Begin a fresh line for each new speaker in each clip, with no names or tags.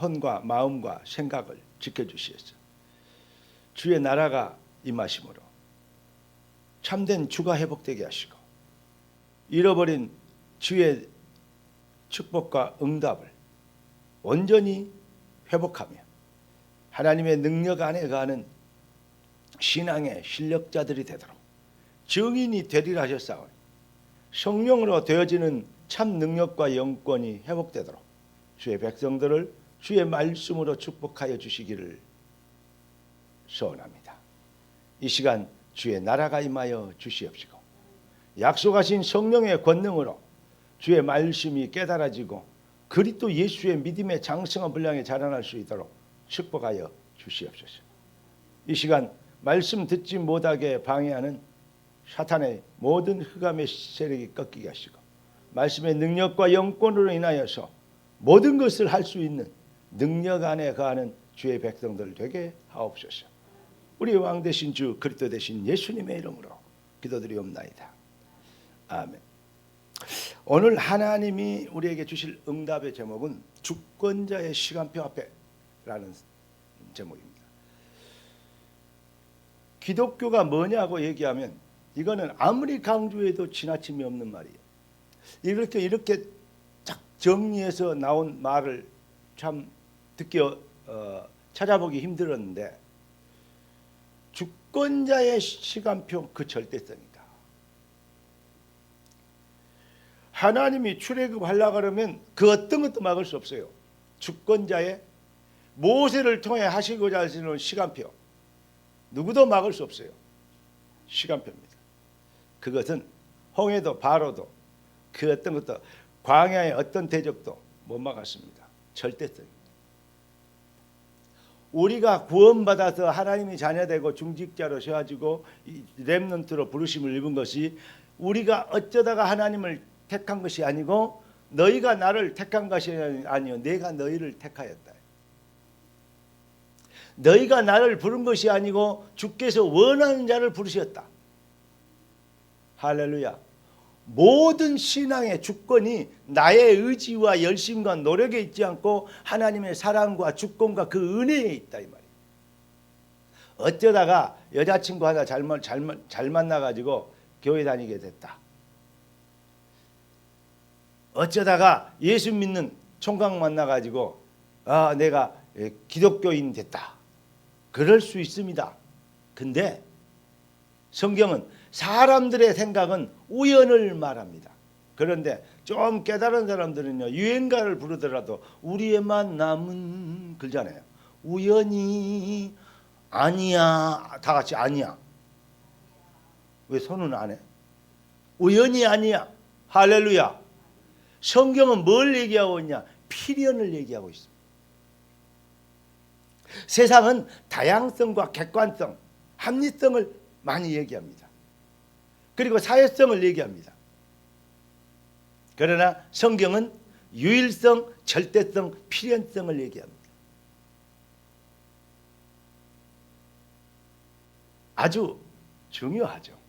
혼과 마음과 생각을 지켜주시옵소서. 주의 나라가 임하심으로 참된 주가 회복되게 하시고 잃어버린 주의 축복과 응답을 온전히 회복하며 하나님의 능력 안에 거하는 신앙의 실력자들이 되도록 증인이 되리라 하셨사오니 성령으로 되어지는 참 능력과 영권이 회복되도록 주의 백성들을 주의 말씀으로 축복하여 주시기를 소원합니다. 이 시간 주의 나라가 임하여 주시옵시고 약속하신 성령의 권능으로 주의 말씀이 깨달아지고 그리스도 예수의 믿음의 장성한 분량에 자라날 수 있도록 축복하여 주시옵소서. 이 시간 말씀 듣지 못하게 방해하는 사탄의 모든 흑암의 세력이 꺾이게 하시고 말씀의 능력과 영권으로 인하여서 모든 것을 할 수 있는 능력 안에 거하는 주의 백성들 되게 하옵소서. 우리 왕 되신 주 그리스도 되신 예수님의 이름으로 기도드리옵나이다. 아멘. 오늘 하나님이 우리에게 주실 응답의 제목은 주권자의 시간표 앞에라는 제목입니다. 기독교가 뭐냐고 얘기하면 이거는 아무리 강조해도 지나침이 없는 말이에요. 이렇게 딱 정리해서 나온 말을 참 듣기 찾아보기 힘들었는데 주권자의 시간표 그 절대성이다. 하나님이 출애굽하려고 하면 그 어떤 것도 막을 수 없어요. 주권자의 모세를 통해 하시고자 하시는 시간표 누구도 막을 수 없어요. 시간표입니다. 그것은 홍해도 바로도 그 어떤 것도 광야의 어떤 대적도 못 막았습니다. 절대성입니다. 우리가 구원받아서 하나님의 자녀되고 중직자로 세워지고 렘넌트로 부르심을 입은 것이 우리가 어쩌다가 하나님을 택한 것이 아니고 너희가 나를 택한 것이 아니요 내가 너희를 택하였다. 너희가 나를 부른 것이 아니고 주께서 원하는 자를 부르셨다. 할렐루야. 모든 신앙의 주권이 나의 의지와 열심과 노력에 있지 않고 하나님의 사랑과 주권과 그 은혜에 있다 이 말이에요. 어쩌다가 여자친구 하나 잘 만나가지고 교회 다니게 됐다. 어쩌다가 예수 믿는 총각 만나가지고 내가 기독교인 됐다. 그럴 수 있습니다. 근데 성경은 사람들의 생각은 우연을 말합니다. 그런데 좀 깨달은 사람들은요 유행가를 부르더라도 우리의 만남은 그러잖아요. 우연이 아니야. 다 같이 아니야. 왜 손은 안 해? 우연이 아니야. 할렐루야. 성경은 뭘 얘기하고 있냐? 필연을 얘기하고 있습니다. 세상은 다양성과 객관성, 합리성을 많이 얘기합니다. 그리고 사회성을 얘기합니다. 그러나 성경은 유일성, 절대성, 필연성을 얘기합니다. 아주 중요하죠.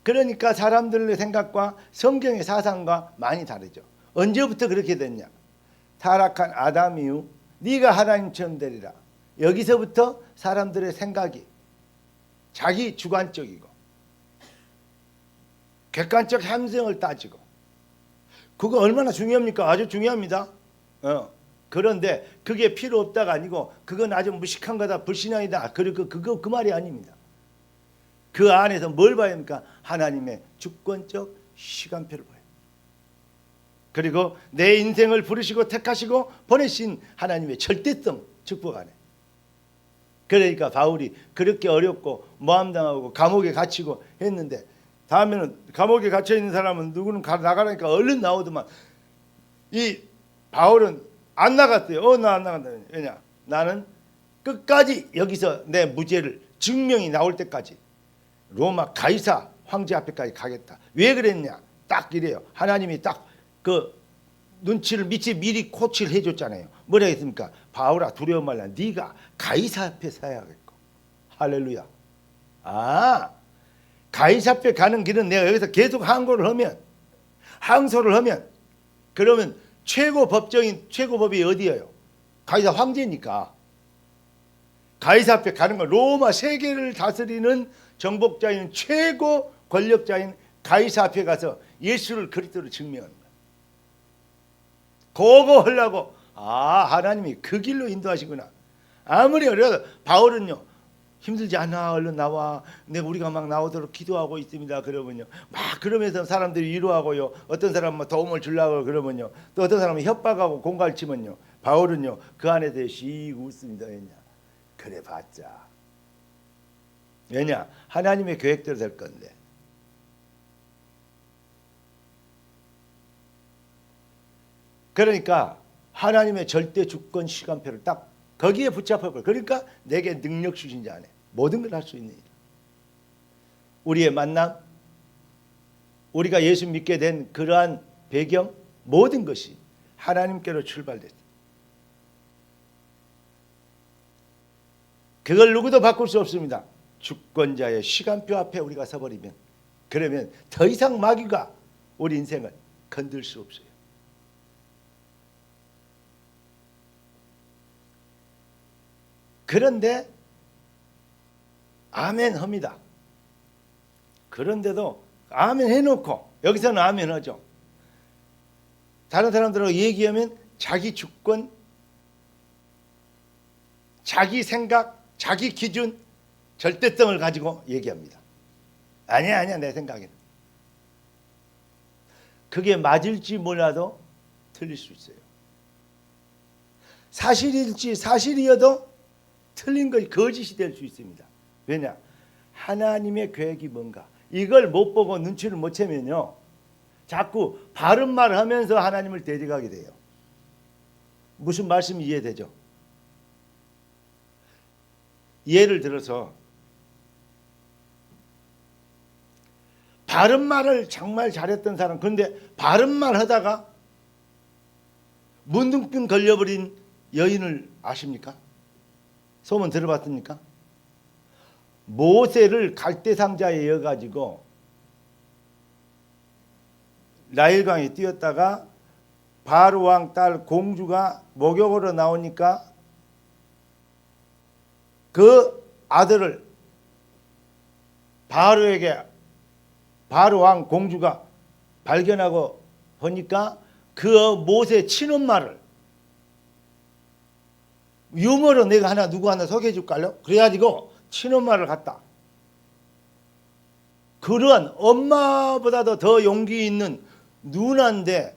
그러니까 사람들의 생각과 성경의 사상과 많이 다르죠. 언제부터 그렇게 됐냐? 타락한 아담 이후 네가 하나님처럼 되리라. 여기서부터 사람들의 생각이 자기 주관적이고 객관적 함성을 따지고 그거 얼마나 중요합니까? 아주 중요합니다. 그런데 그게 필요 없다가 아니고 그건 아주 무식한 거다, 불신앙이다. 그리고 그거 그 말이 아닙니다. 그 안에서 뭘 봐야 합니까? 하나님의 주권적 시간표를 봐요. 그리고 내 인생을 부르시고 택하시고 보내신 하나님의 절대성 축복 안에. 그러니까 바울이 그렇게 어렵고 모함당하고 감옥에 gat히고 했는데 다음에는 감옥에 갇혀 있는 사람은 누구는 나가라니까 얼른 나오더만 이 바울은 안 나갔어요. 나 안 나간다. 왜냐? 나는 끝까지 여기서 내 무죄를 증명이 나올 때까지 로마 가이사 황제 앞에까지 가겠다. 왜 그랬냐? 딱 이래요. 하나님이 딱 그 눈치를 미리 코치를 해줬잖아요. 뭐라 했습니까? 바울아 두려워 말라. 네가 가이사 앞에 서야겠고. 할렐루야. 가이사 앞에 가는 길은 내가 여기서 계속 항소를 하면 그러면 최고 법이 어디예요? 가이사 황제니까. 가이사 앞에 가는 거. 로마 세계를 다스리는 정복자인 최고 권력자인 가이사 앞에 가서 예수를 그리스도로 증명하는 거예요. 그거 하려고 하나님이 그 길로 인도하시구나. 아무리 어려도 바울은요, 힘들지 않아, 얼른 나와. 우리가 막 나오도록 기도하고 있습니다. 그러면요, 막 그러면서 사람들이 위로하고요, 어떤 사람은 도움을 주려고 그러면요, 또 어떤 사람은 협박하고 공갈치면요, 바울은요 그 안에 대해 씩 웃습니다. 왜냐? 그래 봤자, 왜냐? 하나님의 계획대로 될 건데. 그러니까 하나님의 절대 주권 시간표를 딱 거기에 붙잡혀버려. 그러니까 내게 능력 주신 자 안에 모든 걸 할 수 있는 일. 우리의 만남, 우리가 예수 믿게 된 그러한 배경, 모든 것이 하나님께로 출발됐다. 그걸 누구도 바꿀 수 없습니다. 주권자의 시간표 앞에 우리가 서버리면, 그러면 더 이상 마귀가 우리 인생을 건들 수 없어요. 그런데 아멘 합니다. 그런데도 아멘 해놓고 여기서는 아멘 하죠. 다른 사람들하고 얘기하면 자기 주권, 자기 생각, 자기 기준, 절대성을 가지고 얘기합니다. 아니야 내 생각에는. 그게 맞을지 몰라도 틀릴 수 있어요. 사실일지 사실이어도 틀린 것이 거짓이 될 수 있습니다. 왜냐? 하나님의 계획이 뭔가 이걸 못 보고 눈치를 못 채면요, 자꾸 바른 말을 하면서 하나님을 대적하게 돼요. 무슨 말씀이 이해되죠? 예를 들어서 바른 말을 정말 잘했던 사람, 그런데 바른 말 하다가 문둥병 걸려버린 여인을 아십니까? 소문 들어봤습니까? 모세를 갈대상자에 이어가지고 나일강에 뛰었다가 바로 왕 딸 공주가 목욕으로 나오니까 그 아들을 바로 왕 공주가 발견하고 보니까 그 모세 친엄마를 유머로 내가 누구 하나 소개해 줄까요? 그래가지고 친엄마를 갖다. 그러한 엄마보다도 더 용기 있는 누나인데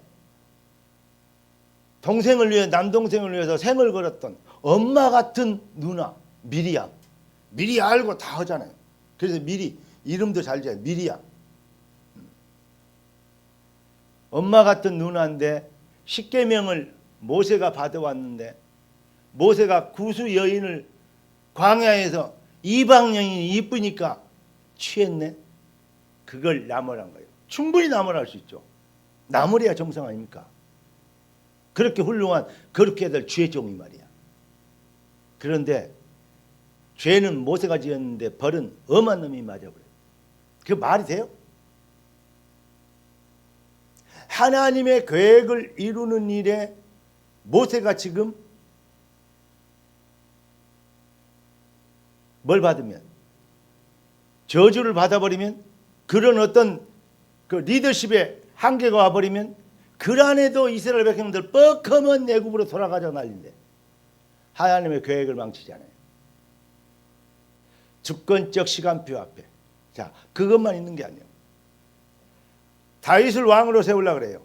동생을 위해, 남동생을 위해서 생을 걸었던 엄마 같은 누나 미리암. 미리 알고 다 하잖아요. 그래서 미리 이름도 잘 지어요. 미리암. 엄마 같은 누나인데 십계명을 모세가 받아왔는데 모세가 구수 여인을 광야에서 이방 여인이 이쁘니까 취했네. 그걸 나무란 거예요. 충분히 나무랄 수 있죠. 나무래야 정상 아닙니까? 그렇게 훌륭한 그렇게 될 죄종이 말이야. 그런데 죄는 모세가 지었는데 벌은 엄한 놈이 맞아버려요. 그 말이 돼요? 하나님의 계획을 이루는 일에 모세가 지금 뭘 받으면, 저주를 받아버리면, 그런 어떤 그 리더십의 한계가 와버리면 그 안에도 이스라엘 백성들 뻑하면 애굽으로 돌아가자 난리인데 하나님의 계획을 망치잖아요. 주권적 시간표 앞에. 자, 그것만 있는 게 아니에요. 다윗을 왕으로 세우려고 그래요.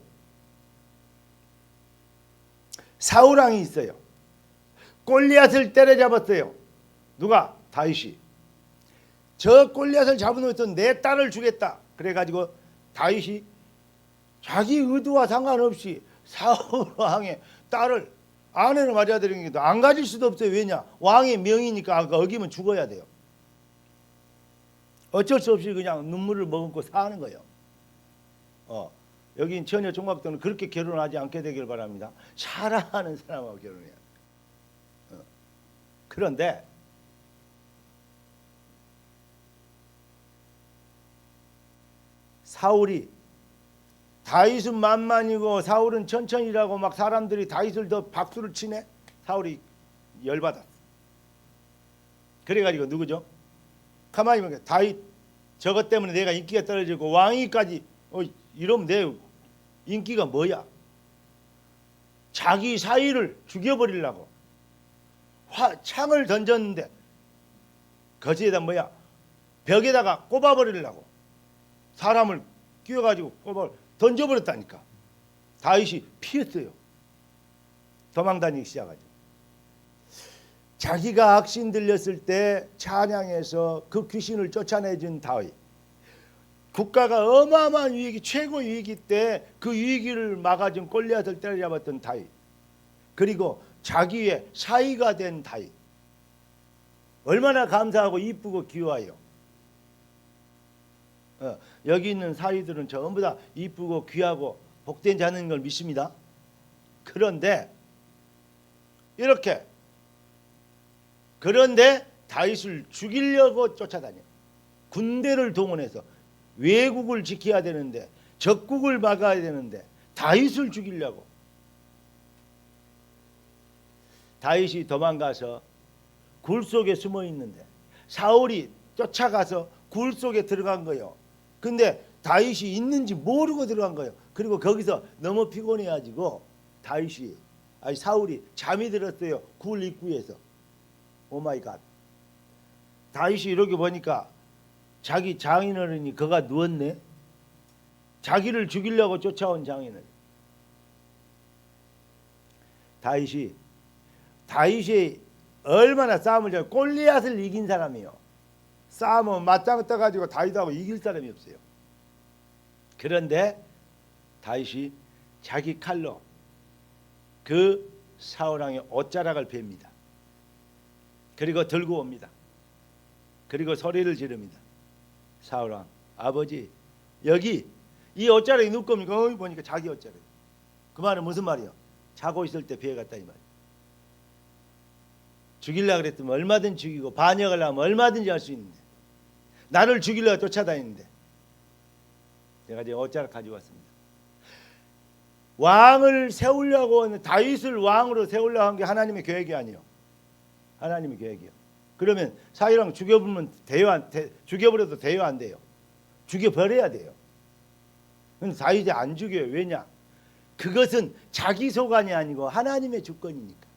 사울 왕이 있어요. 골리앗을 때려잡았어요. 누가? 다윗이. 저 골리앗을 잡아놓고서 내 딸을 주겠다. 그래가지고 다윗이 자기 의도와 상관없이 사울 왕의 딸을 아내를 맞아들이는 게 안 가질 수도 없어요. 왜냐? 왕의 명이니까 어기면 죽어야 돼요. 어쩔 수 없이 그냥 눈물을 머금고 사는 거예요. 여기 처녀 종각도는 그렇게 결혼하지 않게 되길 바랍니다. 사랑하는 사람하고 결혼해야 돼요. 그런데 사울이 다윗은 만만이고 사울은 천천히라고 막 사람들이 다윗을 더 박수를 치네. 사울이 열받았어. 그래가지고 누구죠? 가만히 보니까 다윗 저것 때문에 내가 인기가 떨어지고 왕위까지 이러면 내 인기가 뭐야? 자기 사위를 죽여버리려고 창을 던졌는데 거지에다 뭐야? 벽에다가 꼽아버리려고 사람을 끼워가지고 던져버렸다니까. 다윗이 피했어요. 도망다니기 시작하죠. 자기가 악신 들렸을 때 찬양해서 그 귀신을 쫓아내준 다윗. 국가가 어마어마한 위기, 최고 위기 때 그 위기를 막아준 골리앗을 때려잡았던 다윗. 그리고 자기의 사위가 된 다윗. 얼마나 감사하고 이쁘고 귀여워요. 여기 있는 사위들은 전부 다 이쁘고 귀하고 복된 자는 걸 믿습니다. 그런데 다윗을 죽이려고 쫓아다녀. 군대를 동원해서 외국을 지켜야 되는데 적국을 막아야 되는데 다윗을 죽이려고. 다윗이 도망가서 굴 속에 숨어 있는데 사울이 쫓아가서 굴 속에 들어간 거예요. 근데 다윗이 있는지 모르고 들어간 거예요. 그리고 거기서 너무 피곤해가지고 사울이 잠이 들었어요. 굴 입구에서. 오 마이 갓. 다윗이 이렇게 보니까 자기 장인어른이 그가 누웠네. 자기를 죽이려고 쫓아온 장인어른. 다윗이 얼마나 싸움을 잘 골리앗을 이긴 사람이요. 싸움은 맞짱 떠가지고 다윗하고 이길 사람이 없어요. 그런데 다윗이 자기 칼로 그 사울왕의 옷자락을 베입니다. 그리고 들고 옵니다. 그리고 소리를 지릅니다. 사울왕, 아버지, 여기 이 옷자락이 누구 겁니까? 보니까 자기 옷자락. 그 말은 무슨 말이야? 자고 있을 때 베어갔다 이 말이야. 죽이려고 그랬으면 얼마든지 죽이고 반역을 하면 얼마든지 할 수 있는데 나를 죽이려고 쫓아다니는데 내가 이제 옷자락 가지고 왔습니다. 왕을 세우려고 다윗을 왕으로 세우려고 한 게 하나님의 계획이 아니에요. 하나님의 계획이요. 그러면 사울왕 죽여버려도 대여 안 돼요. 죽여버려야 돼요. 근데 다윗이 안 죽여요. 왜냐? 그것은 자기 소관이 아니고 하나님의 주권이니까.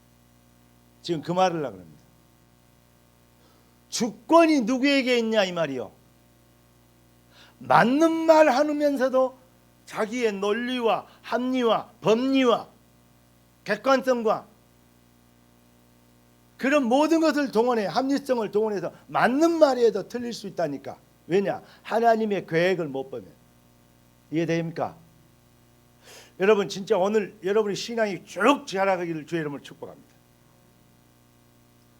지금 그 말을 하려고 합니다. 주권이 누구에게 있냐 이 말이요. 맞는 말 하면서도 자기의 논리와 합리와 법리와 객관성과 그런 모든 것을 동원해 합리성을 동원해서 맞는 말에도 틀릴 수 있다니까. 왜냐? 하나님의 계획을 못 보면. 이해됩니까? 여러분 진짜 오늘 여러분의 신앙이 쭉 자라가기를 주의 이름으로 축복합니다.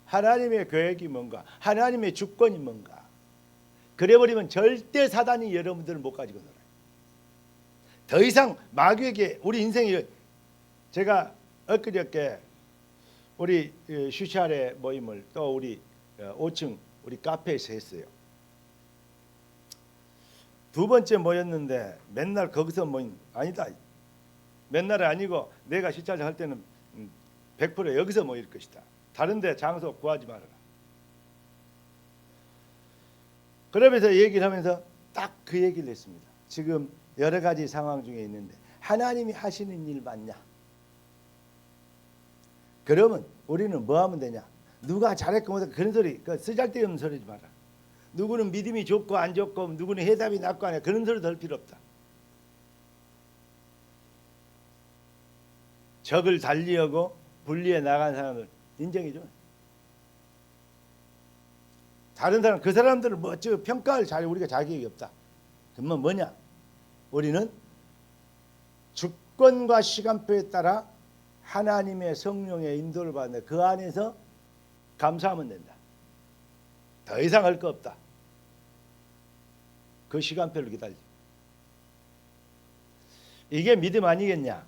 하나님의 계획이 뭔가, 하나님의 주권이 뭔가. 그래버리면 절대 사단이 여러분들을 못 가지고 놀아요. 더 이상 마귀에게 우리 인생이, 제가 엊그저께 우리 슈샤레 모임을 또 우리 5층 우리 카페에서 했어요. 두 번째 모였는데 맨날 거기서 모인 아니다. 맨날은 아니고 내가 시찰을 할 때는 100% 여기서 모일 것이다. 다른 데 장소 구하지 말아라. 그러면서 얘기를 하면서 딱 그 얘기를 했습니다. 지금 여러 가지 상황 중에 있는데 하나님이 하시는 일 맞냐? 그러면 우리는 뭐 하면 되냐? 누가 잘했고 못했고 그런 소리, 쓰잘데없는 소리 하지 마라. 누구는 믿음이 좋고 안 좋고 누구는 해답이 낫고 안 해. 그런 소리 들 필요 없다. 적을 달리하고 분리해 나간 사람들 인정해줘. 다른 사람, 그 사람들을 멋지게 평가할 자리 우리가 자격이 없다. 그러면 뭐냐? 우리는 주권과 시간표에 따라 하나님의 성령의 인도를 받는다. 그 안에서 감사하면 된다. 더 이상 할 거 없다. 그 시간표를 기다려. 이게 믿음 아니겠냐?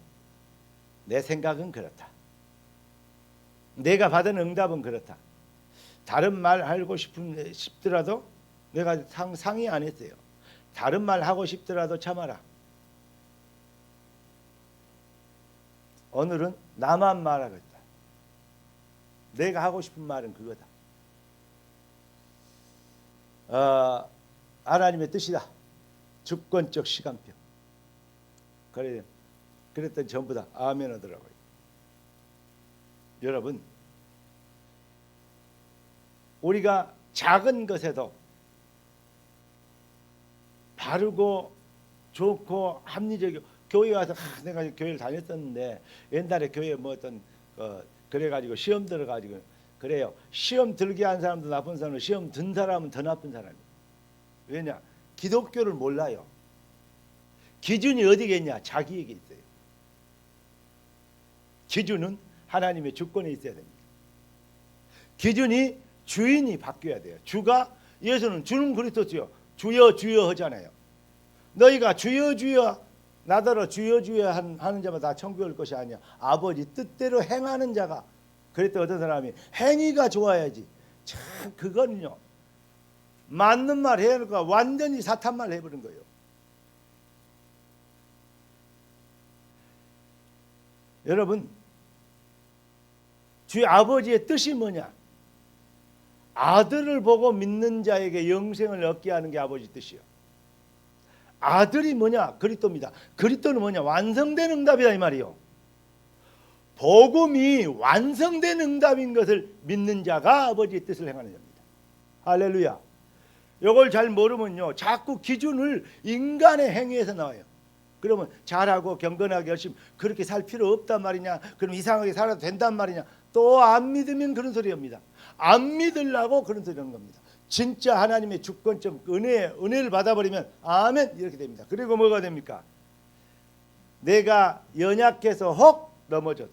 내 생각은 그렇다. 내가 받은 응답은 그렇다. 다른 말 하고 싶더라도 내가 상의 안 했어요. 다른 말 하고 싶더라도 참아라. 오늘은 나만 말하겠다. 내가 하고 싶은 말은 그거다. 하나님의 뜻이다. 주권적 시간표. 그랬더니 전부 다 아멘 하더라고요. 여러분, 우리가 작은 것에도 바르고 좋고 합리적이고, 교회 와서 내가 교회를 다녔었는데 옛날에 교회 뭐 어떤 그래가지고 시험 들어가지고 그래요. 시험 들게 한 사람도 나쁜 사람이고 시험 든 사람은 더 나쁜 사람이에요. 왜냐? 기독교를 몰라요. 기준이 어디겠냐? 자기에게 있어요. 기준은 하나님의 주권에 있어야 됩니다. 기준이 주인이 바뀌어야 돼요. 주가, 예수는 주는 그리스도죠. 주여 주여 하잖아요. 너희가 주여 주여 나더러 주여 주여 하는 자마다 다 천국에 올 것이 아니야. 아버지 뜻대로 행하는 자가. 그랬더니 어떤 사람이 행위가 좋아야지. 참 그거는요, 맞는 말 해야 할까 완전히 사탄 말 해버린 거예요. 여러분, 주의 아버지의 뜻이 뭐냐? 아들을 보고 믿는 자에게 영생을 얻게 하는 게 아버지 뜻이요. 아들이 뭐냐? 그리스도입니다. 그리스도는 뭐냐? 완성된 응답이다 이 말이요. 복음이 완성된 응답인 것을 믿는 자가 아버지의 뜻을 행하는 자입니다. 할렐루야. 이걸 잘 모르면요, 자꾸 기준을 인간의 행위에서 나와요. 그러면 잘하고 경건하게 열심히 그렇게 살 필요 없단 말이냐? 그럼 이상하게 살아도 된단 말이냐? 또 안 믿으면 그런 소리 합니다. 안 믿으려고 그런 소리 하는 겁니다. 진짜 하나님의 주권적 은혜를 받아버리면 아멘 이렇게 됩니다. 그리고 뭐가 됩니까? 내가 연약해서 혹 넘어져도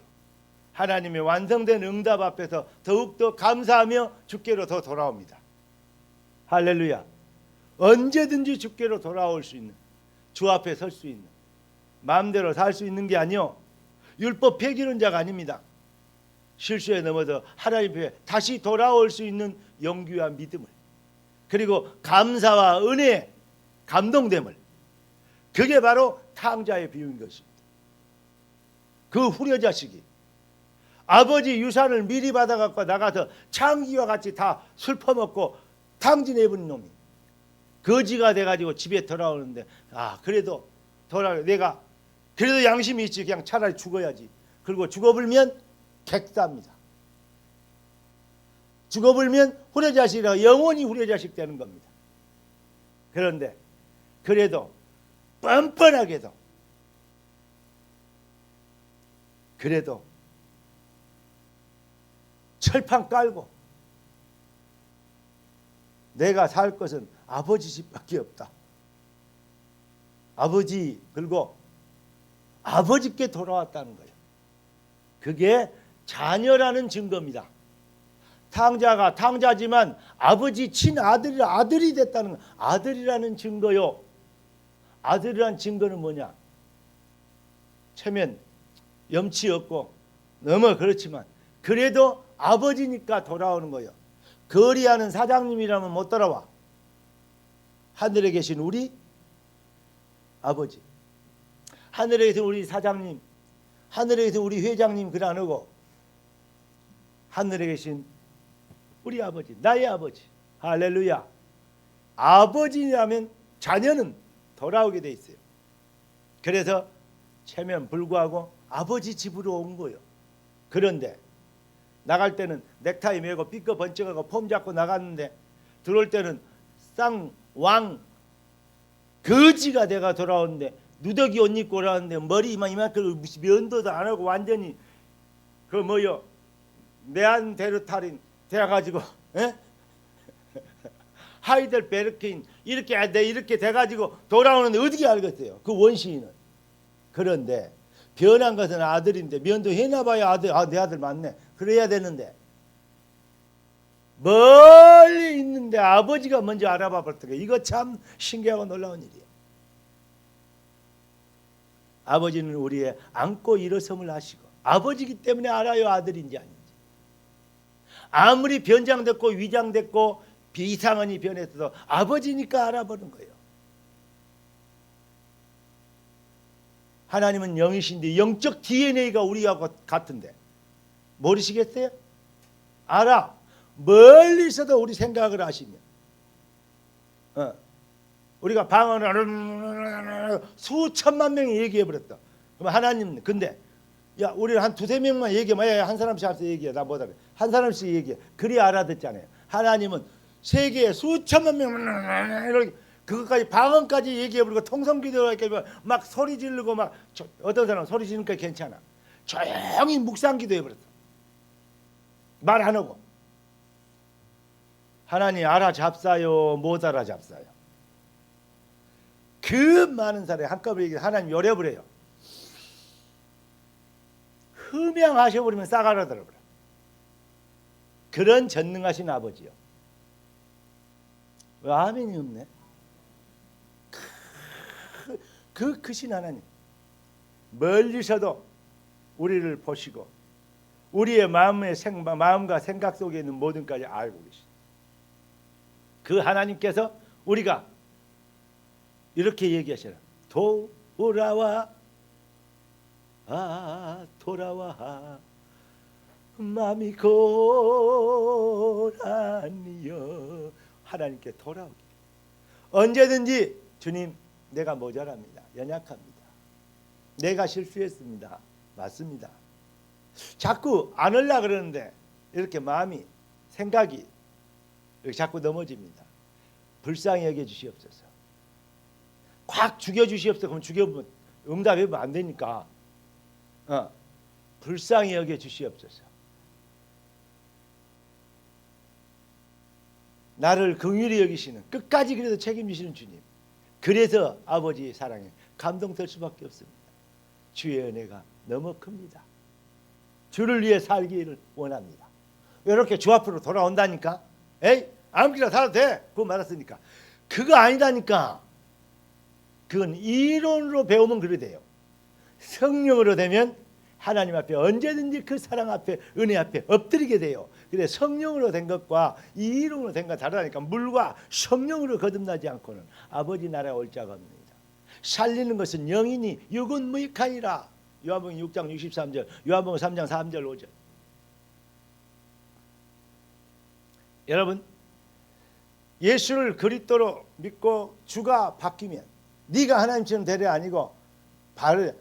하나님의 완성된 응답 앞에서 더욱더 감사하며 주께로 더 돌아옵니다. 할렐루야. 언제든지 주께로 돌아올 수 있는, 주 앞에 설 수 있는, 마음대로 살 수 있는 게 아니요, 율법 폐기는 자가 아닙니다. 실수에 넘어서 하나님 앞에 다시 돌아올 수 있는 용기와 믿음을, 그리고 감사와 은혜, 감동됨을, 그게 바로 탕자의 비유인 것입니다. 그 후려자식이 아버지 유산을 미리 받아갖고 나가서 창기와 같이 다 슬퍼먹고 탕진해버린 놈이 거지가 돼가지고 집에 돌아오는데, 그래도 내가 그래도 양심이 있지, 그냥 차라리 죽어야지. 그리고 죽어버리면 객사입니다. 죽어버리면 후려자식이라 영원히 후려자식 되는 겁니다. 그런데 그래도 뻔뻔하게도 그래도 철판 깔고 내가 살 것은 아버지 집밖에 없다. 아버지, 그리고 아버지께 돌아왔다는 거예요. 그게 자녀라는 증거입니다. 탕자가 탕자지만 아버지 친아들이라 아들이 됐다는 거. 아들이라는 증거요. 아들이라는 증거는 뭐냐? 체면 염치 없고 너무 그렇지만 그래도 아버지니까 돌아오는 거예요. 거리하는 사장님이라면 못 돌아와. 하늘에 계신 우리 아버지, 하늘에 계신 우리 사장님, 하늘에 계신 우리 회장님 그래 안 오고 하늘에 계신 우리 아버지, 나의 아버지. 할렐루야. 아버지라면 자녀는 돌아오게 돼 있어요. 그래서 체면 불구하고 아버지 집으로 온 거예요. 그런데 나갈 때는 넥타이 메고 삐꺼 번쩍하고 폼 잡고 나갔는데 들어올 때는 쌍왕 거지가 돼가 돌아오는데 누더기 옷 입고 오라는데 머리 이만큼 면도도 안 하고 완전히 그 뭐요 네안데르탈인 돼가지고 하이델베르크인 이렇게 돼가지고 돌아오는데 어떻게 알겠어요? 그 원시인은. 그런데 변한 것은 아들인데 면도 해놔봐야 내 아들 맞네. 그래야 되는데 멀리 있는데 아버지가 먼저 알아봐 버렸다. 이거 참 신기하고 놀라운 일이에요. 아버지는 우리의 안고 일어섬을 하시고 아버지기 때문에 알아요, 아들인지 아닌지. 아무리 변장됐고 위장됐고 비상한이 변했어도 아버지니까 알아보는 거예요. 하나님은 영이신데 영적 DNA가 우리하고 같은데 모르시겠어요? 알아. 멀리서도 우리 생각을 하시면 우리가 방언을 수천만 명이 얘기해 버렸다. 그럼 하나님 근데 야 우리는 한 두세 명만 얘기해. 한 사람씩 합서 얘기해. 나 못하래. 한 사람씩 얘기해. 그리 알아듣잖아요. 하나님은 세계에 수천만 명 이렇게 그것까지 방언까지 얘기해 버리고 통성기도를 막 소리 지르고 막 어떤 사람은 소리 지르니까 괜찮아. 조용히 묵상기도해 버렸어. 말 안 하고. 하나님 알아잡사요 못 알아잡사요. 그 많은 사람이 한꺼번에 얘기해. 하나님 요래버려요. 흠양하셔버리면 싹 알아들어버려. 그런 전능하신 아버지요. 왜 아멘이 없네? 그 크신 하나님 멀리서도 우리를 보시고 우리의 마음과 생각 속에 있는 모든 것까지 알고 계시다. 그 하나님께서 우리가 이렇게 얘기하시라. 돌아와 돌아와 마음이 고라니여. 하나님께 돌아오기. 언제든지 주님 내가 모자랍니다. 연약합니다. 내가 실수했습니다. 맞습니다. 자꾸 안 하려고 그러는데 이렇게 마음이 생각이 이렇게 자꾸 넘어집니다. 불쌍히 여겨주시옵소서. 확 죽여주시옵소서. 그럼 죽여보면 응답해보면 안 되니까 불쌍히 여겨주시옵소서. 나를 긍휼히 여기시는 끝까지 그래도 책임지시는 주님. 그래서 아버지의 사랑에 감동될 수밖에 없습니다. 주의 은혜가 너무 큽니다. 주를 위해 살기를 원합니다. 이렇게 주 앞으로 돌아온다니까. 에이 아무렇게나 살아도 돼. 그거 말았으니까. 그거 아니다니까. 그건 이론으로 배우면 그래 돼요. 성령으로 되면 하나님 앞에 언제든지 그 사랑 앞에 은혜 앞에 엎드리게 돼요. 근데 성령으로 된 것과 이론으로 된 것 다르다니까. 물과 성령으로 거듭나지 않고는 아버지 나라에 올 자가 없습니다. 살리는 것은 영이니 육은 무익하니라. 요한복음 6장 63절, 요한복음 3장 3절 5절. 여러분 예수를 그리스도로 믿고 주가 바뀌면 네가 하나님처럼 되려 아니고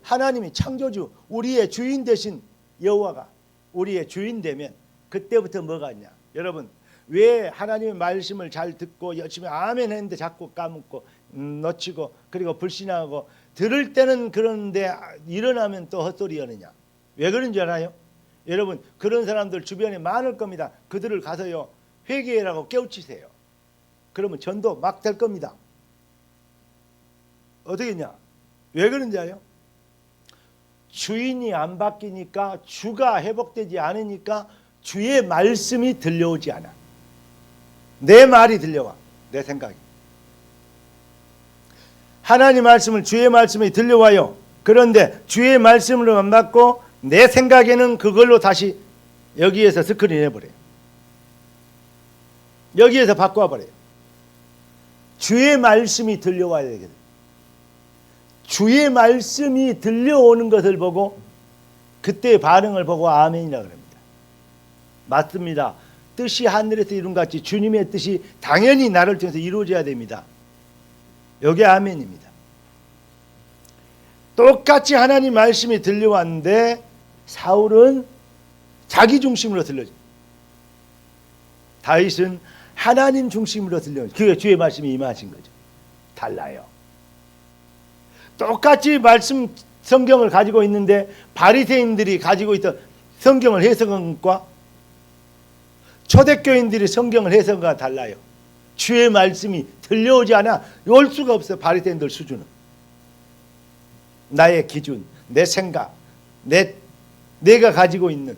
하나님이 창조주 우리의 주인 되신 여호와가 우리의 주인 되면 그때부터 뭐가 있냐. 여러분 왜 하나님의 말씀을 잘 듣고 열심히 아멘 했는데 자꾸 까먹고 놓치고 그리고 불신하고 들을 때는 그런데 일어나면 또 헛소리 하느냐. 왜 그런지 알아요? 여러분 그런 사람들 주변에 많을 겁니다. 그들을 가서요 회개라고 깨우치세요. 그러면 전도 막 될 겁니다. 어떻게 했냐? 왜 그런지 알아요? 주인이 안 바뀌니까 주가 회복되지 않으니까 주의 말씀이 들려오지 않아. 내 말이 들려와. 내 생각이. 하나님 말씀을 주의 말씀이 들려와요. 그런데 주의 말씀으로 안 받고 내 생각에는 그걸로 다시 여기에서 스크린 해버려요. 여기에서 바꿔버려요. 주의 말씀이 들려와야 되거든. 주의 말씀이 들려오는 것을 보고 그때의 반응을 보고 아멘이라고 합니다. 맞습니다. 뜻이 하늘에서 이룬 같이 주님의 뜻이 당연히 나를 통해서 이루어져야 됩니다. 이게 아멘입니다. 똑같이 하나님 말씀이 들려왔는데 사울은 자기 중심으로 들려줘. 다윗은 하나님 중심으로 들려줘. 그게 주의 말씀이 임하신 거죠. 달라요. 똑같이 말씀 성경을 가지고 있는데 바리새인들이 가지고 있던 성경을 해석한 것과 초대교인들이 성경을 해석한 것과 달라요. 주의 말씀이 들려오지 않아 올 수가 없어요. 바리새인들 수준은. 나의 기준, 내 생각, 내가 가지고 있는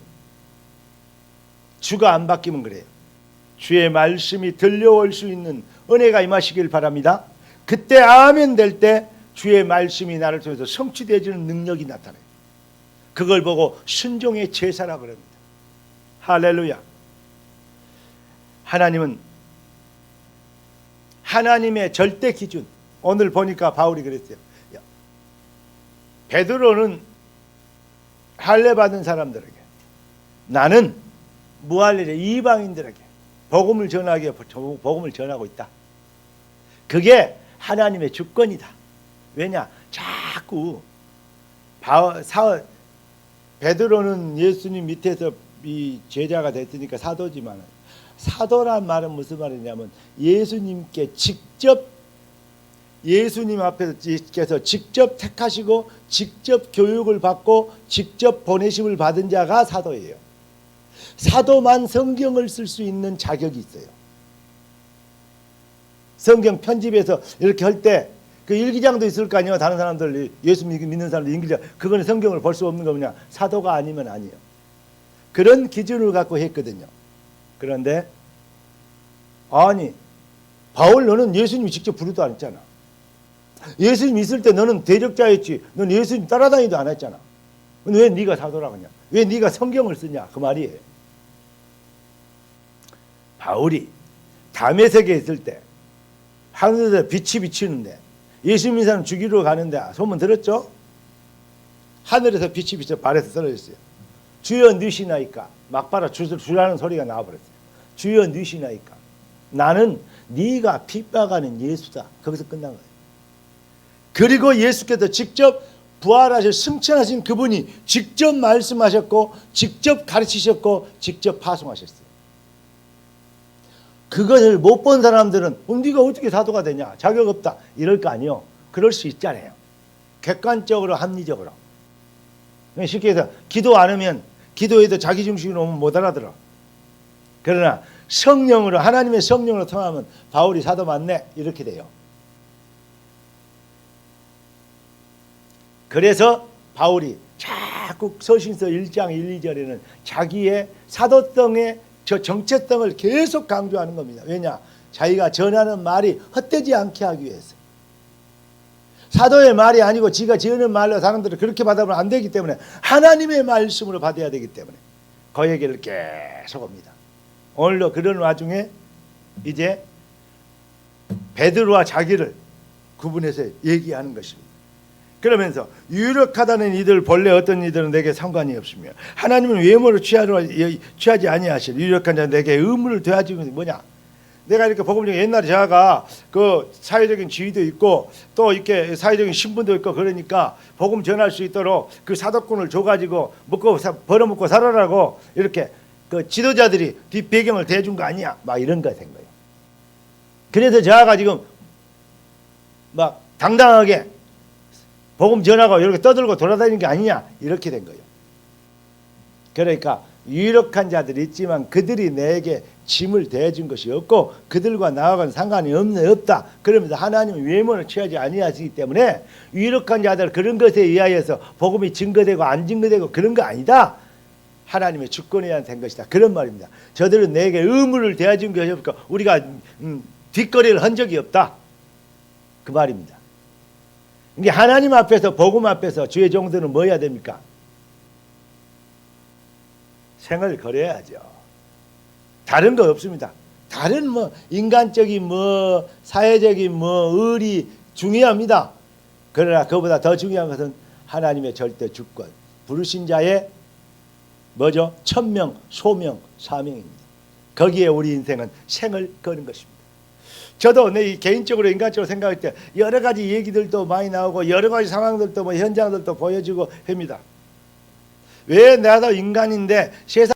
주가 안 바뀌면 그래요. 주의 말씀이 들려올 수 있는 은혜가 임하시길 바랍니다. 그때 아멘 될 때 주의 말씀이 나를 통해서 성취되어지는 능력이 나타나요. 그걸 보고 순종의 제사라고 합니다. 할렐루야. 하나님은 하나님의 절대 기준. 오늘 보니까 바울이 그랬어요. 베드로는 할례 받은 사람들에게, 나는 무할례자 이방인들에게 복음을 전하고 있다. 그게 하나님의 주권이다. 왜냐? 자꾸 베드로는 예수님 밑에서 이 제자가 됐으니까 사도지만, 사도란 말은 무슨 말이냐면 예수님께 직접, 예수님 앞에서 직접 택하시고 직접 교육을 받고 직접 보내심을 받은 자가 사도예요. 사도만 성경을 쓸 수 있는 자격이 있어요. 성경 편집해서 이렇게 할 때 그 일기장도 있을 거 아니에요. 다른 사람들, 예수 믿는 사람들 일기장, 그거는 성경을 볼 수 없는 거냐? 사도가 아니면 아니에요. 그런 기준을 갖고 했거든요. 그런데 아니, 바울 너는 예수님이 직접 부르도 안 했잖아. 예수님 있을 때 너는 대적자였지. 넌 예수님 따라다니도 안 했잖아. 왜 네가 사도라고 하냐? 왜 네가 성경을 쓰냐? 그 말이에요. 바울이 다메섹에 있을 때 하늘에서 빛이 비치는데 예수 믿는 사람 죽이러 가는데 소문 들었죠? 하늘에서 빛이 비쳐 발에서 떨어졌어요. 주여 누시나이까? 막바라 주라는 소리가 나와버렸어요. 주여 누시나이까? 나는 네가 핍박하는 예수다. 거기서 끝난 거예요. 그리고 예수께서 직접 부활하셔 승천하신 그분이 직접 말씀하셨고 직접 가르치셨고 직접 파송하셨어요. 그것을 못 본 사람들은 네가 어떻게 사도가 되냐? 자격 없다. 이럴 거 아니요. 그럴 수 있잖아요. 객관적으로 합리적으로. 쉽게 해서 기도 안 하면, 기도해도 자기 중심으로 오면 못 알아들어. 그러나 성령으로, 하나님의 성령으로 통하면 바울이 사도 맞네 이렇게 돼요. 그래서 바울이 자꾸 서신서 1장 1, 2절에는 자기의 사도성의 저 정체성을 계속 강조하는 겁니다. 왜냐? 자기가 전하는 말이 헛되지 않게 하기 위해서. 사도의 말이 아니고 지가 지어낸 말로 사람들을 그렇게 받아보면 안 되기 때문에 하나님의 말씀으로 받아야 되기 때문에 그 얘기를 계속 합니다. 오늘도 그런 와중에 이제 베드로와 자기를 구분해서 얘기하는 것입니다. 그러면서 유력하다는 이들 본래 어떤 이들은 내게 상관이 없으며 하나님은 외모를 취하지 아니하실 유력한 자 내게 의무를 더하지. 뭐냐? 내가 이렇게 복음 중에 옛날에 제가 그 사회적인 지위도 있고 또 이렇게 사회적인 신분도 있고 그러니까 복음 전할 수 있도록 그 사도권을 줘가지고 벌어먹고 살아라고 이렇게 그 지도자들이 뒷배경을 대준 거 아니야? 막 이런 거 된 거예요. 그래서 제가 지금 막 당당하게 복음 전하고 이렇게 떠들고 돌아다니는 게 아니냐 이렇게 된 거예요. 그러니까 유력한 자들이 있지만 그들이 내게 짐을 대준 것이 없고 그들과 나하고는 상관이 없다. 그러면서 하나님은 외모를 취하지 아니하시기 때문에 유력한 자들 그런 것에 의하여서 복음이 증거되고 안 증거되고 그런 거 아니다. 하나님의 주권에 의한 된 것이다. 그런 말입니다. 저들은 내게 의무를 대해준 것이 없고 우리가 뒷거리를 한 적이 없다. 그 말입니다. 이게 하나님 앞에서 복음 앞에서 주의 종들은 뭐 해야 됩니까? 생을 거려야죠. 다른 거 없습니다. 다른 뭐 인간적인 뭐 사회적인 뭐 의리 중요합니다. 그러나 그보다 더 중요한 것은 하나님의 절대 주권, 부르신 자의 뭐죠? 천명, 소명, 사명입니다. 거기에 우리 인생은 생을 거는 것입니다. 저도 내 개인적으로 인간적으로 생각할 때 여러 가지 얘기들도 많이 나오고 여러 가지 상황들도 뭐 현장들도 보여지고 합니다. 왜 나도 인간인데 세상에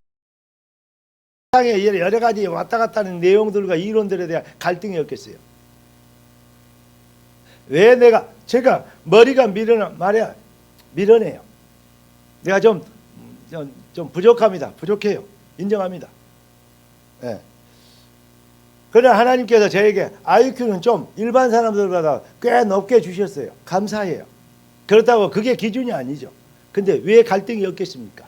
여러 가지 왔다 갔다 하는 내용들과 이론들에 대한 갈등이 없겠어요? 왜 제가 머리가 미련해요. 내가 좀 부족합니다. 부족해요. 인정합니다. 네. 그러나 하나님께서 저에게 IQ는 좀 일반 사람들보다 꽤 높게 주셨어요. 감사해요. 그렇다고 그게 기준이 아니죠. 근데 왜 갈등이 없겠습니까?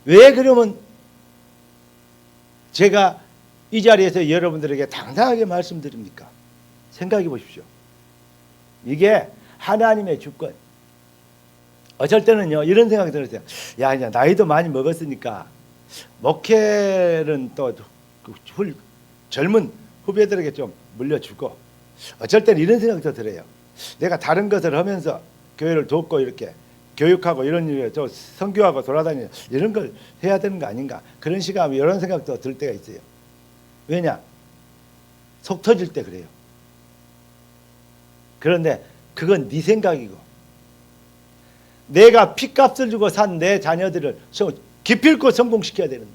왜 그러면 제가 이 자리에서 여러분들에게 당당하게 말씀드립니까? 생각해 보십시오. 이게 하나님의 주권. 어쩔 때는요 이런 생각이 들었어요. 야, 이제 나이도 많이 먹었으니까 목회는 또 젊은 후배들에게 좀 물려주고 어쩔 때는 이런 생각도 들어요. 내가 다른 것을 하면서 교회를 돕고 이렇게 교육하고 이런 일에 저 선교하고 돌아다니는 이런 걸 해야 되는 거 아닌가, 그런 시간 이런 생각도 들 때가 있어요. 왜냐? 속 터질 때 그래요. 그런데 그건 네 생각이고, 내가 피값을 주고 산 내 자녀들을 기필코 성공시켜야 되는데,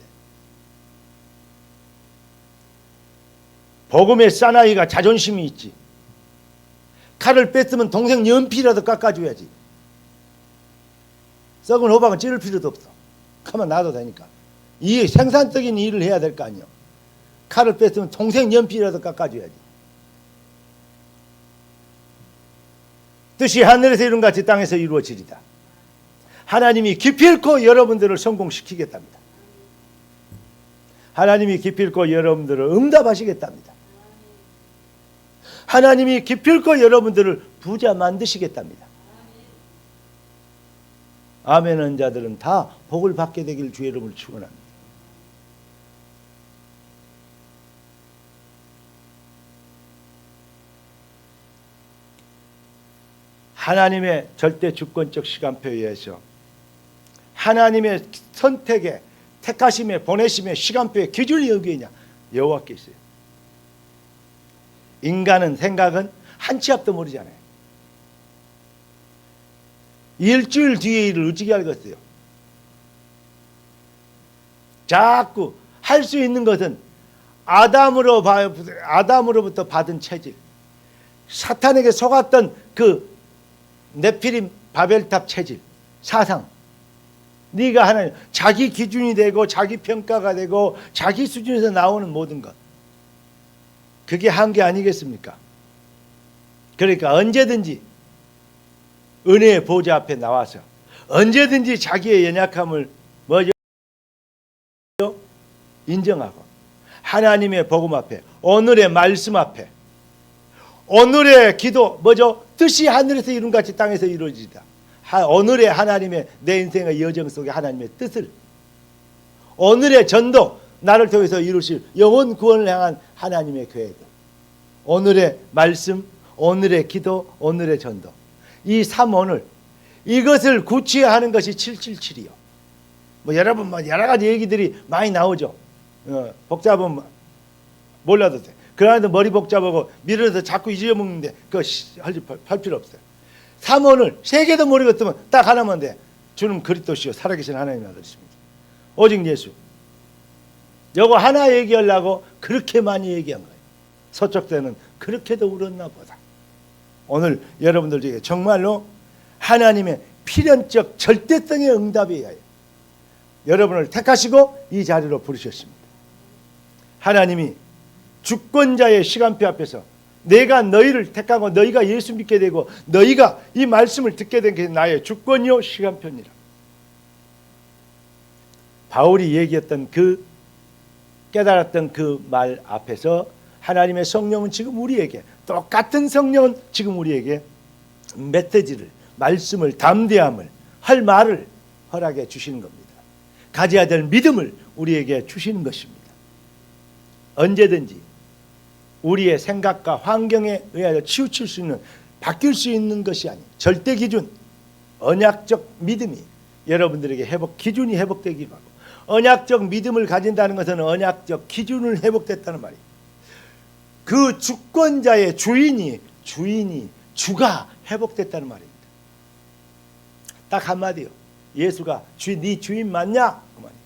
복음의 사나이가 자존심이 있지. 칼을 뺐으면 동생 연필이라도 깎아줘야지. 썩은 호박은 찌를 필요도 없어. 가만 놔도 되니까. 이 생산적인 일을 해야 될 거 아니에요. 칼을 뺐으면 동생 연필이라도 깎아줘야지. 뜻이 하늘에서 이룬같이 땅에서 이루어지리다. 하나님이 기필코 여러분들을 성공시키겠답니다. 하나님이 기필코 여러분들을 응답하시겠답니다. 하나님이 기필코 여러분들을 부자 만드시겠답니다. 아멘한 자들은 다 복을 받게 되길 주의 이름으로 축원합니다. 하나님의 절대 주권적 시간표에 의해서 하나님의 선택에, 택하심에, 보내심의 시간표의 기준이 여기에 있냐? 여호와께 있어요. 인간은 생각은 한 치 앞도 모르잖아요. 일주일 뒤에 일을 어찌게 알겠어요? 자꾸 할 수 있는 것은 아담으로부터 받은 체질, 사탄에게 속았던 그 네피림 바벨탑 체질, 사상, 네가 하나님, 자기 기준이 되고 자기 평가가 되고 자기 수준에서 나오는 모든 것, 그게 한계 아니겠습니까? 그러니까 언제든지 은혜의 보좌 앞에 나와서 언제든지 자기의 연약함을 뭐죠? 인정하고 하나님의 복음 앞에, 오늘의 말씀 앞에, 오늘의 기도 뭐죠? 뜻이 하늘에서 이룬같이 땅에서 이루어지다. 오늘의 하나님의 내 인생의 여정 속에 하나님의 뜻을, 오늘의 전도, 나를 통해서 이루실 영혼 구원을 향한 하나님의 계획, 오늘의 말씀, 오늘의 기도, 오늘의 전도, 이 3오늘, 이것을 구체화하는 것이 777이요. 뭐 여러분 여러 가지 얘기들이 많이 나오죠. 복잡은 몰라도 돼. 그러나도 머리 복잡하고 밀어서 자꾸 잊어먹는데 그거 할 필요 없어요. 3오늘 3개도 모르겠으면 딱 하나만 돼. 주는 그리스도시요 살아계신 하나님의 아들이십니다. 오직 예수. 요거 하나 얘기하려고 그렇게 많이 얘기한 거예요. 서쪽 때는 그렇게도 울었나 보다. 오늘 여러분들 중에 정말로 하나님의 필연적 절대성의 응답이에요. 여러분을 택하시고 이 자리로 부르셨습니다. 하나님이 주권자의 시간표 앞에서 내가 너희를 택하고 너희가 예수 믿게 되고 너희가 이 말씀을 듣게 된 게 나의 주권이요 시간표니라. 바울이 얘기했던 그 깨달았던 그 말 앞에서 하나님의 성령은 지금 우리에게, 똑같은 성령은 지금 우리에게 메시지를, 말씀을, 담대함을, 할 말을 허락해 주시는 겁니다. 가져야 될 믿음을 우리에게 주시는 것입니다. 언제든지 우리의 생각과 환경에 의하여 치우칠 수 있는, 바뀔 수 있는 것이 아닌 절대 기준, 언약적 믿음이 여러분들에게 기준이 회복되기로 하고, 언약적 믿음을 가진다는 것은 언약적 기준을 회복됐다는 말이에요. 그 주권자의 주가 회복됐다는 말입니다. 딱 한마디요. 예수가 네 주인 맞냐? 그 말이에요.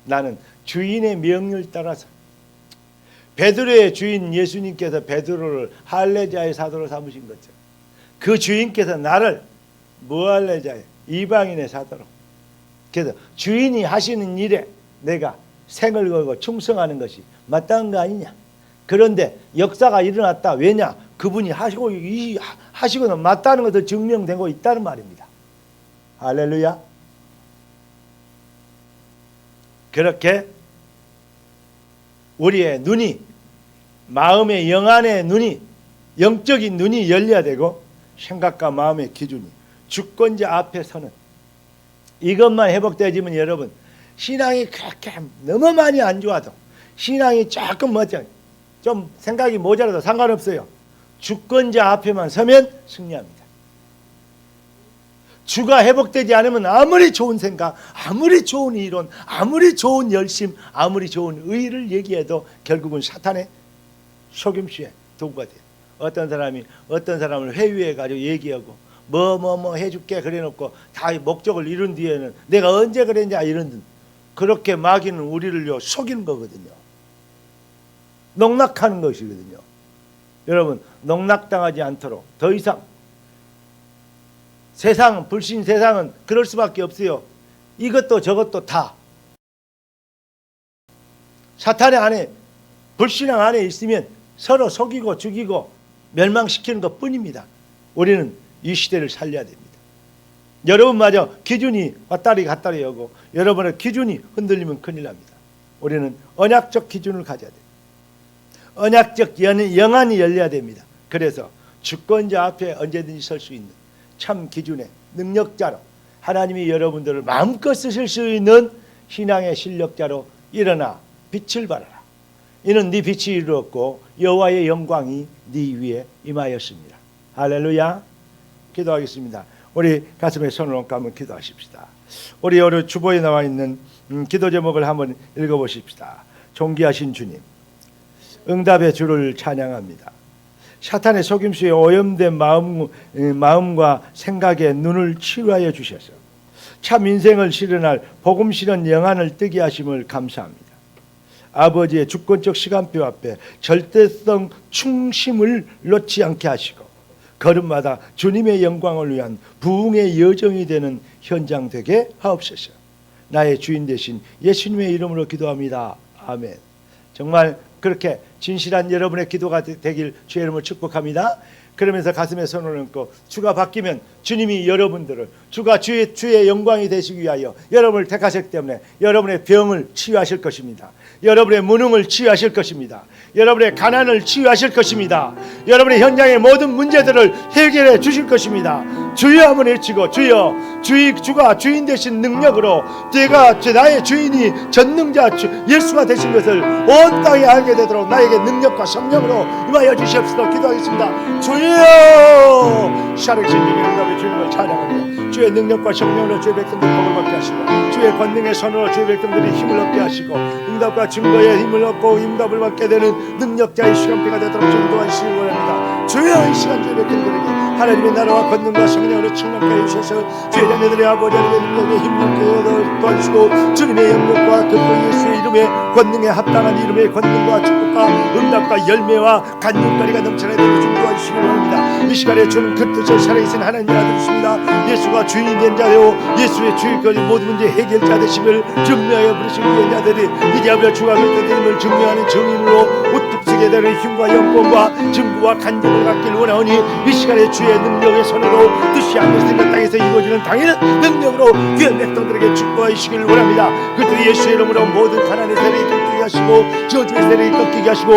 나는 주인의 명령을 따라서, 베드로의 주인 예수님께서 베드로를 할례자의 사도로 삼으신 것처럼 그 주인께서 나를 무할례자의 이방인의 사도로, 그래서 주인이 하시는 일에 내가 생을 걸고 충성하는 것이 마땅한 거 아니냐. 그런데 역사가 일어났다. 왜냐? 그분이 하시고는 맞다는 것을 증명되고 있다는 말입니다. 할렐루야. 그렇게 우리의 눈이, 마음의 영안의 눈이, 영적인 눈이 열려야 되고, 생각과 마음의 기준이 주권자 앞에 서는, 이것만 회복되어지면 여러분, 신앙이 그렇게 너무 많이 안 좋아도, 신앙이 조금 좀 생각이 모자라도 상관없어요. 주권자 앞에만 서면 승리합니다. 주가 회복되지 않으면 아무리 좋은 생각, 아무리 좋은 이론, 아무리 좋은 열심, 아무리 좋은 의의를 얘기해도 결국은 사탄의 속임수에 도구가 돼요. 어떤 사람을 회유해가지고 얘기하고 뭐 해줄게 그래놓고 다 목적을 이룬 뒤에는 내가 언제 그랬냐 이런, 그렇게 마귀는 우리를요 속이는 거거든요. 농락하는 것이거든요. 여러분, 농락당하지 않도록 더 이상 세상, 불신 세상은 그럴 수밖에 없어요. 이것도 저것도 다 사탄의 안에, 불신앙 안에 있으면 서로 속이고 죽이고 멸망시키는 것 뿐입니다. 우리는 이 시대를 살려야 됩니다. 여러분마저 기준이 왔다리 갔다리 하고 여러분의 기준이 흔들리면 큰일 납니다. 우리는 언약적 기준을 가져야 됩니다. 언약적 영안이 열려야 됩니다. 그래서 주권자 앞에 언제든지 설 수 있는 참 기준의 능력자로, 하나님이 여러분들을 마음껏 쓰실 수 있는 신앙의 실력자로 일어나 빛을 발하라. 이는 네 빛이 이루었고 여호와의 영광이 네 위에 임하였습니다. 할렐루야. 기도하겠습니다. 우리 가슴에 손을 얹고 한번 기도하십시다. 우리 오늘 주보에 나와 있는 기도 제목을 한번 읽어보십시다. 존귀하신 주님, 응답의 주를 찬양합니다. 사탄의 속임수에 오염된 마음과 생각에 눈을 치유하여 주셔서 참 인생을 실현할 복음 실현 영안을 뜨게 하심을 감사합니다. 아버지의 주권적 시간표 앞에 절대성 충심을 놓지 않게 하시고 걸음마다 주님의 영광을 위한 부흥의 여정이 되는 현장 되게 하옵소서. 나의 주인 되신 예수님의 이름으로 기도합니다. 아멘. 정말 그렇게 진실한 여러분의 기도가 되길 주의 이름으로 축복합니다. 그러면서 가슴에 손을 얹고 주가 바뀌면 주님이 여러분들을, 주가 주의 영광이 되시기 위하여 여러분을 택하셨기 때문에 여러분의 병을 치유하실 것입니다. 여러분의 무능을 치유하실 것입니다. 여러분의 가난을 치유하실 것입니다. 여러분의 현장의 모든 문제들을 해결해 주실 것입니다. 주여 한번 외치고, 주가 주인 되신 능력으로 내가 나의 주인이 전능자 예수가 되신 것을 온 땅에 알게 되도록 나에게 능력과 성령으로 임하여 주시옵소서. 기도하겠습니다. 주여, 살아계신 주님의 주님을 찬양합니다. 주의 능력과 성령으로 주의 백성들이 복을 받게 하시고 주의 권능의 손으로 주의 백성들이 힘을 얻게 하시고 응답과 증거에 힘을 얻고 응답을 받게 되는 능력자의 시간대가 되도록 전도하시기 원합니다. 주여, 이 시간 주의 백성들에게 하나님의 나라와 권능과 성령으로 충만하게 주셔서 주의 자녀들의 아버지 하나님의 능력에 힘을 얻게 하시고 주님의 영광과 그리고 예수의 이름에 권능에 합당한 이름의 권능과 축복과 응답과 열매와 간증거리가 넘쳐나게 되고 중도하시기 원합니다. 이 시간에 주는 그 뜻을 살아계신 하나님의 아들이십니다. 예수가 주인이 된 자요 예수의 주인까지 모든 문제 해결자 되심을 증명하여 부르신 우리의 자들이 이제 아버지 주가 그리스도 되심을 증명하는 증인으로 우뚝 서게 되는 힘과 영광과 증거와 간증을 갖기를 원하오니 이 시간에 주의 능력의 손으로 뜻이 하늘에서 땅에서 이루어지는 당연한 능력으로 귀한 백성들에게 축복하시기를 원합니다. 그들이 예수의 이름으로 모든 가난의 세력이 꺾이게 하시고 저주의 세력이 꺾이게 하시고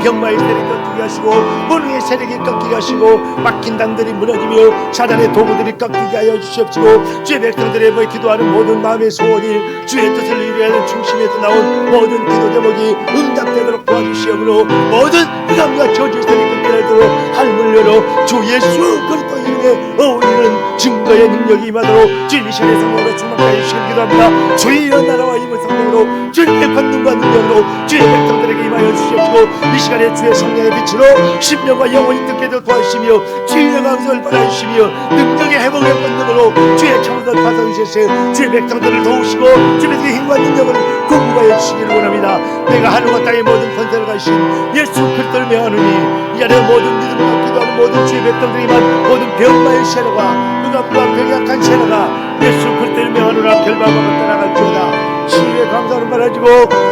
병마의 세력이 꺾이게 하시고 무능의 세력이 꺾이게 하시고 막힌 당들이 무너지며 사단의 도구들이 꺾이게 하여 주시옵시고 주의 백성들의 기도하는 모든 마음의 소원이 주의 뜻을 이루는 중심에서 나온 모든 기도 제목이 응답되도록 도와주시옵으로 모든 흑암과 저주의 세력이 꺾이게 하도록 하늘을 열어 주 예수 그리스도 이름에 어울리는 증거의 능력이 임하도록 주의 미션의 성령으로 충만하게 해주시길 기도합니다. 주의 나라와 힘의 성령으로 주의 권능과 능력으로 주의 백성들에게 임하여 주시옵시고 이 시간에 주의 성령의 빛으로 심령과 영혼이 듣게 도와주시며 주의 영광을 받아주시며 능력의 회복의 권능으로 주의 창조를 받아주셔서 주의 백성들을 도우시고 주의 백성의 힘과 능력을 공급하여 주시기를 원합니다. 내가 하늘과 땅의 모든 권세를 가신 예수 그리스도를 명하노니 이 자리에 모든 믿음을 갖기도 하는 모든 주의 백성들이만 모든 병마의 세력과 흑암과 병약한 세력과 예수 그리스도를 명하노라 결박하고 떠나갈지어다. 주의 감사를 말해주고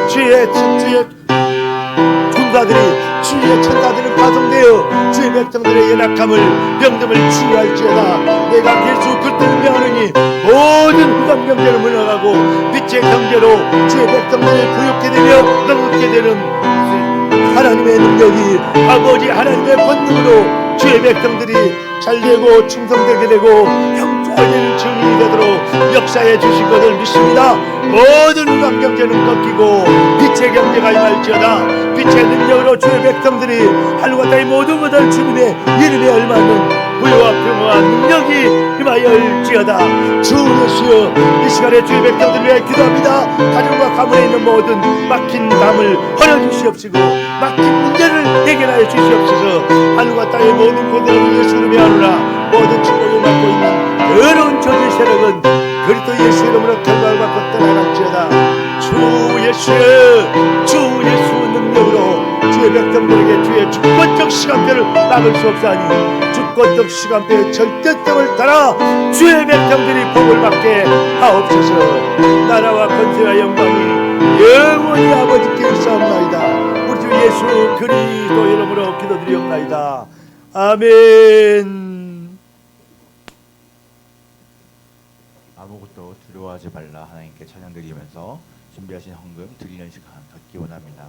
주의 군사들이 주의 천사들을 파송되어 주의 백성들의 연약함을 병듦을 치유할지어다. 내가 예수 그리스도를 명하노니 모든 흑암 경제를 물러가고 빛의 경제로 주의 백성들이 부욕게 되며 넘게 되는 하나님의 능력이 아버지 하나님의 권능으로 주의 백성들이 잘되고 충성되게 되고 형통하는 증인이 되도록 역사해 주실 것을 믿습니다. 모든 흑암 경제는 꺾이고 빛의 경제가 임할지어다. 빛의 능력으로 주의 백성들이 하늘과 땅의 모든 것을 주님의 이름에 얼마는 부유와 평화와 능력이 임하여올지어다. 주 예수여, 이 시간에 주의 백성들을 위해 기도합니다. 가정과 가문에 있는 모든 막힌 담을 헐어주시옵시고 막힌 문제를 해결하여 주시옵소서. 하늘과 땅의 모든 고대를 예수 이름에 하노라. 모든 축복을 맡고 있는 더러운 저주 세력은 그리스도 예수 이름으로 결박을 받고 떠나갈지어다. 주 예수 능력으로 주의 백성들에게 주의 주권적 시간표를 막을 수 없사니 주권적 시간표에 절대성을 따라 주의 백성들이 복을 받게 하옵소서. 나라와 권세와 영광이 영원히 아버지께 있사옵나이다. 우리 주 예수 그리스도 이름으로 기도드리옵나이다. 아멘.
아무것도 두려워하지 말라 하나님께 찬양드리면서 준비하신 헌금 드리는 시간 갖기 원합니다.